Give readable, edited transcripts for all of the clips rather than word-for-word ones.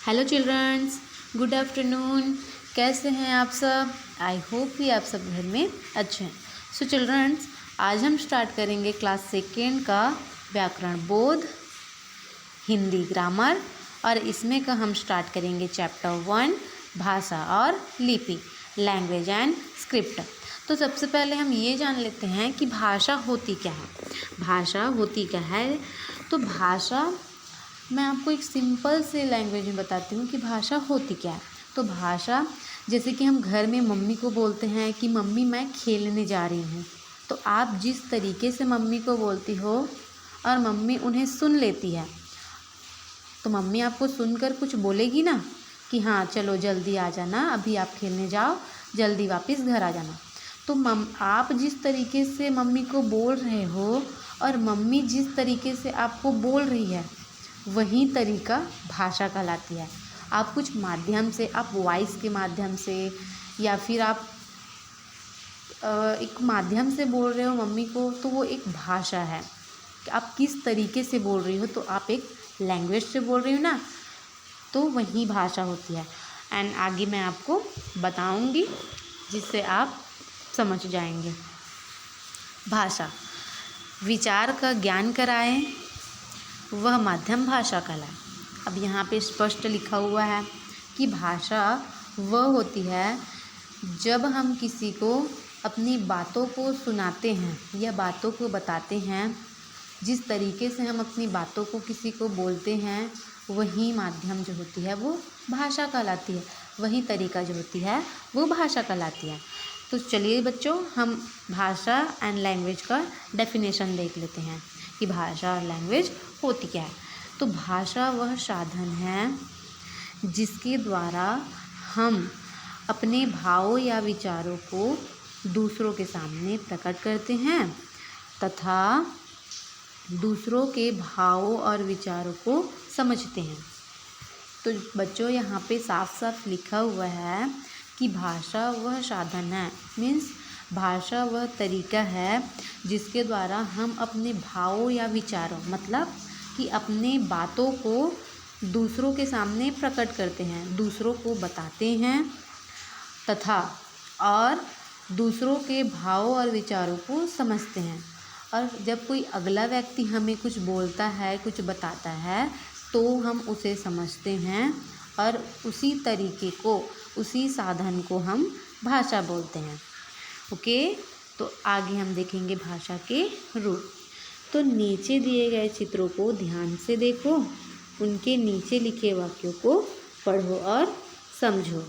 Hello children's, good afternoon. कैसे हैं आप सब? आई होप कि आप सब घर में अच्छे हैं। सो चिल्ड्रंस, आज हम स्टार्ट करेंगे क्लास सेकेंड का व्याकरण बोध, हिंदी ग्रामर, और इसमें का हम स्टार्ट करेंगे चैप्टर 1 भाषा और लिपि, लैंग्वेज एंड स्क्रिप्ट। तो सबसे पहले हम ये जान लेते हैं कि भाषा होती क्या है। भाषा होती क्या है? तो भाषा, मैं आपको एक सिंपल से लैंग्वेज में बताती हूँ कि भाषा होती क्या है। तो भाषा, जैसे कि हम घर में मम्मी को बोलते हैं कि मम्मी मैं खेलने जा रही हूँ, तो आप जिस तरीके से मम्मी को बोलती हो और मम्मी उन्हें सुन लेती है, तो मम्मी आपको सुनकर कुछ बोलेगी ना कि हाँ चलो जल्दी आ जाना, अभी आप खेलने जाओ, जल्दी वापस घर आ जाना। तो आप जिस तरीके से मम्मी को बोल रहे हो और मम्मी जिस तरीके से आपको बोल रही है, वही तरीका भाषा कहलाती है। आप कुछ माध्यम से, आप वॉइस के माध्यम से या फिर आप एक माध्यम से बोल रहे हो मम्मी को, तो वो एक भाषा है। कि आप किस तरीके से बोल रही हो, तो आप एक लैंग्वेज से बोल रही हो ना, तो वही भाषा होती है। एंड आगे मैं आपको बताऊंगी जिससे आप समझ जाएंगे। भाषा विचार का ज्ञान कराए, वह माध्यम भाषा कहलाए। अब यहाँ पे स्पष्ट लिखा हुआ है कि भाषा वह होती है जब हम किसी को अपनी बातों को सुनाते हैं या बातों को बताते हैं। जिस तरीके से हम अपनी बातों को किसी को बोलते हैं, वही माध्यम जो होती है वो भाषा कहलाती है। वही तरीका जो होती है वो भाषा कहलाती है। तो चलिए बच्चों, हम भाषा एंड लैंग्वेज का डेफिनेशन देख लेते हैं कि भाषा और लैंग्वेज होती क्या है। तो भाषा वह साधन है जिसके द्वारा हम अपने भावों या विचारों को दूसरों के सामने प्रकट करते हैं तथा दूसरों के भावों और विचारों को समझते हैं। तो बच्चों, यहाँ पे साफ साफ लिखा हुआ है कि भाषा वह साधन है, मीन्स भाषा वह तरीका है जिसके द्वारा हम अपने भावों या विचारों, मतलब कि अपने बातों को दूसरों के सामने प्रकट करते हैं, दूसरों को बताते हैं तथा और दूसरों के भावों और विचारों को समझते हैं। और जब कोई अगला व्यक्ति हमें कुछ बोलता है, कुछ बताता है, तो हम उसे समझते हैं और उसी तरीके को, उसी साधन को हम भाषा बोलते हैं। ओके, तो आगे हम देखेंगे भाषा के रूप। तो नीचे दिए गए चित्रों को ध्यान से देखो, उनके नीचे लिखे वाक्यों को पढ़ो और समझो।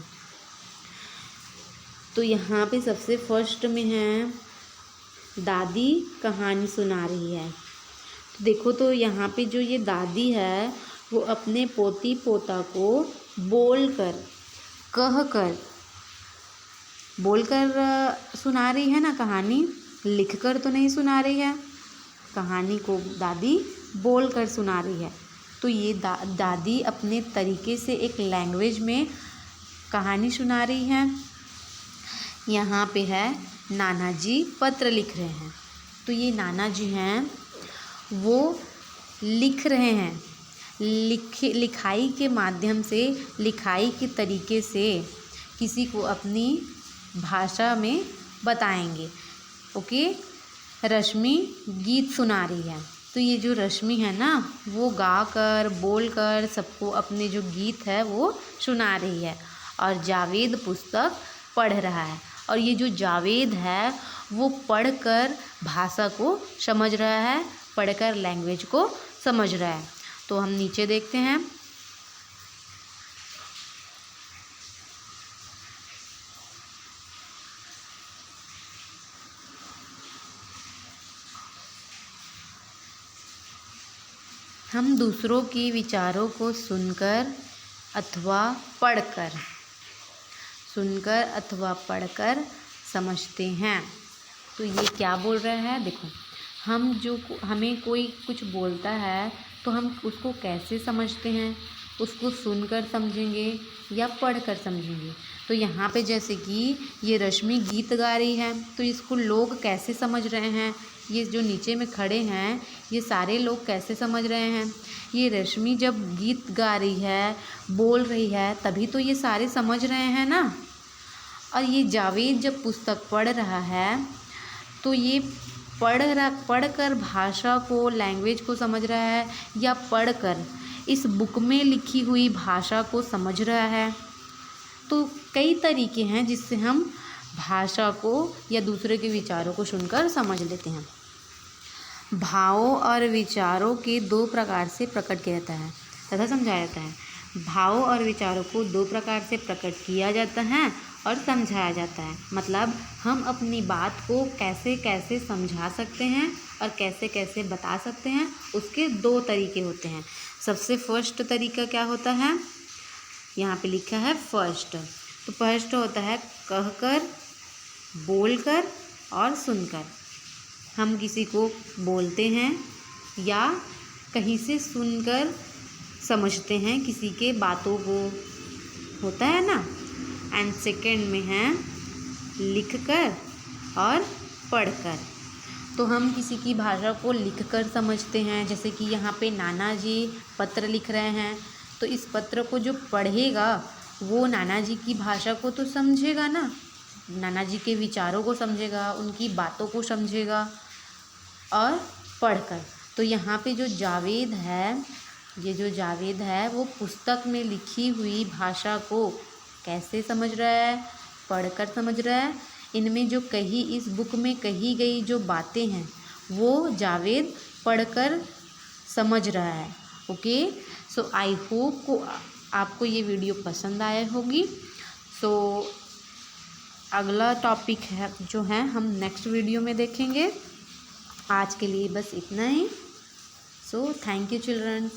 तो यहाँ पे सबसे फर्स्ट में है दादी कहानी सुना रही है। तो देखो, तो यहाँ पे जो ये दादी है वो अपने पोती पोता को बोलकर, कहकर, बोलकर सुना रही है ना कहानी, लिखकर तो नहीं सुना रही है। कहानी को दादी बोलकर सुना रही है। तो ये दादी अपने तरीके से एक लैंग्वेज में कहानी सुना रही है। यहाँ पे है नाना जी पत्र लिख रहे हैं। तो ये नाना जी हैं, वो लिख रहे हैं, लिखाई के माध्यम से, लिखाई के तरीके से किसी को अपनी भाषा में बताएंगे। ओके, रश्मि गीत सुना रही है। तो ये जो रश्मि है ना, वो गाकर, बोलकर सबको अपने जो गीत है वो सुना रही है। और जावेद पुस्तक पढ़ रहा है। और ये जो जावेद है वो पढ़कर भाषा को समझ रहा है, पढ़कर लैंग्वेज को समझ रहा है। तो हम नीचे देखते हैं। हम दूसरों के विचारों को सुनकर अथवा पढ़कर समझते हैं। तो ये क्या बोल रहा है? देखो, हमें कोई कुछ बोलता है तो हम उसको कैसे समझते हैं? उसको सुनकर समझेंगे या पढ़कर समझेंगे। तो यहाँ पे जैसे कि ये रश्मि गीत गा रही है, तो इसको लोग कैसे समझ रहे हैं, ये जो नीचे में खड़े हैं ये सारे लोग कैसे समझ रहे हैं। ये रश्मि जब गीत गा रही है, बोल रही है, तभी तो ये सारे समझ रहे हैं ना। और ये जावेद जब पुस्तक पढ़ रहा है तो ये पढ़कर भाषा को, लैंग्वेज को समझ रहा है या पढ़कर इस बुक में लिखी हुई भाषा को समझ रहा है। तो कई तरीके हैं जिससे हम भाषा को या दूसरे के विचारों को सुनकर समझ लेते हैं। भावों और विचारों के दो प्रकार से प्रकट किया जाता है तथा समझाया जाता है। भावों और विचारों को दो प्रकार से प्रकट किया जाता है और समझाया जाता है। मतलब हम अपनी बात को कैसे कैसे समझा सकते हैं और कैसे कैसे बता सकते हैं, उसके दो तरीके होते हैं। सबसे फर्स्ट तरीका क्या होता है, यहाँ पे लिखा है फर्स्ट। तो फर्स्ट होता है कहकर, बोलकर और सुनकर। हम किसी को बोलते हैं या कहीं से सुनकर समझते हैं किसी के बातों को, होता है ना। एंड सेकंड में है लिखकर और पढ़कर। तो हम किसी की भाषा को लिखकर समझते हैं, जैसे कि यहाँ पे नाना जी पत्र लिख रहे हैं, तो इस पत्र को जो पढ़ेगा वो नाना जी की भाषा को तो समझेगा ना, नाना जी के विचारों को समझेगा, उनकी बातों को समझेगा। और पढ़कर, तो यहाँ पे जो जावेद है, ये जो जावेद है वो पुस्तक में लिखी हुई भाषा को कैसे समझ रहा है, पढ़कर समझ रहा है। इनमें जो इस बुक में कही गई जो बातें हैं वो जावेद पढ़कर समझ रहा है। ओके, सो आई होप आपको ये वीडियो पसंद आया होगी। सो अगला टॉपिक है जो है हम नेक्स्ट वीडियो में देखेंगे। आज के लिए बस इतना ही। So thank you children.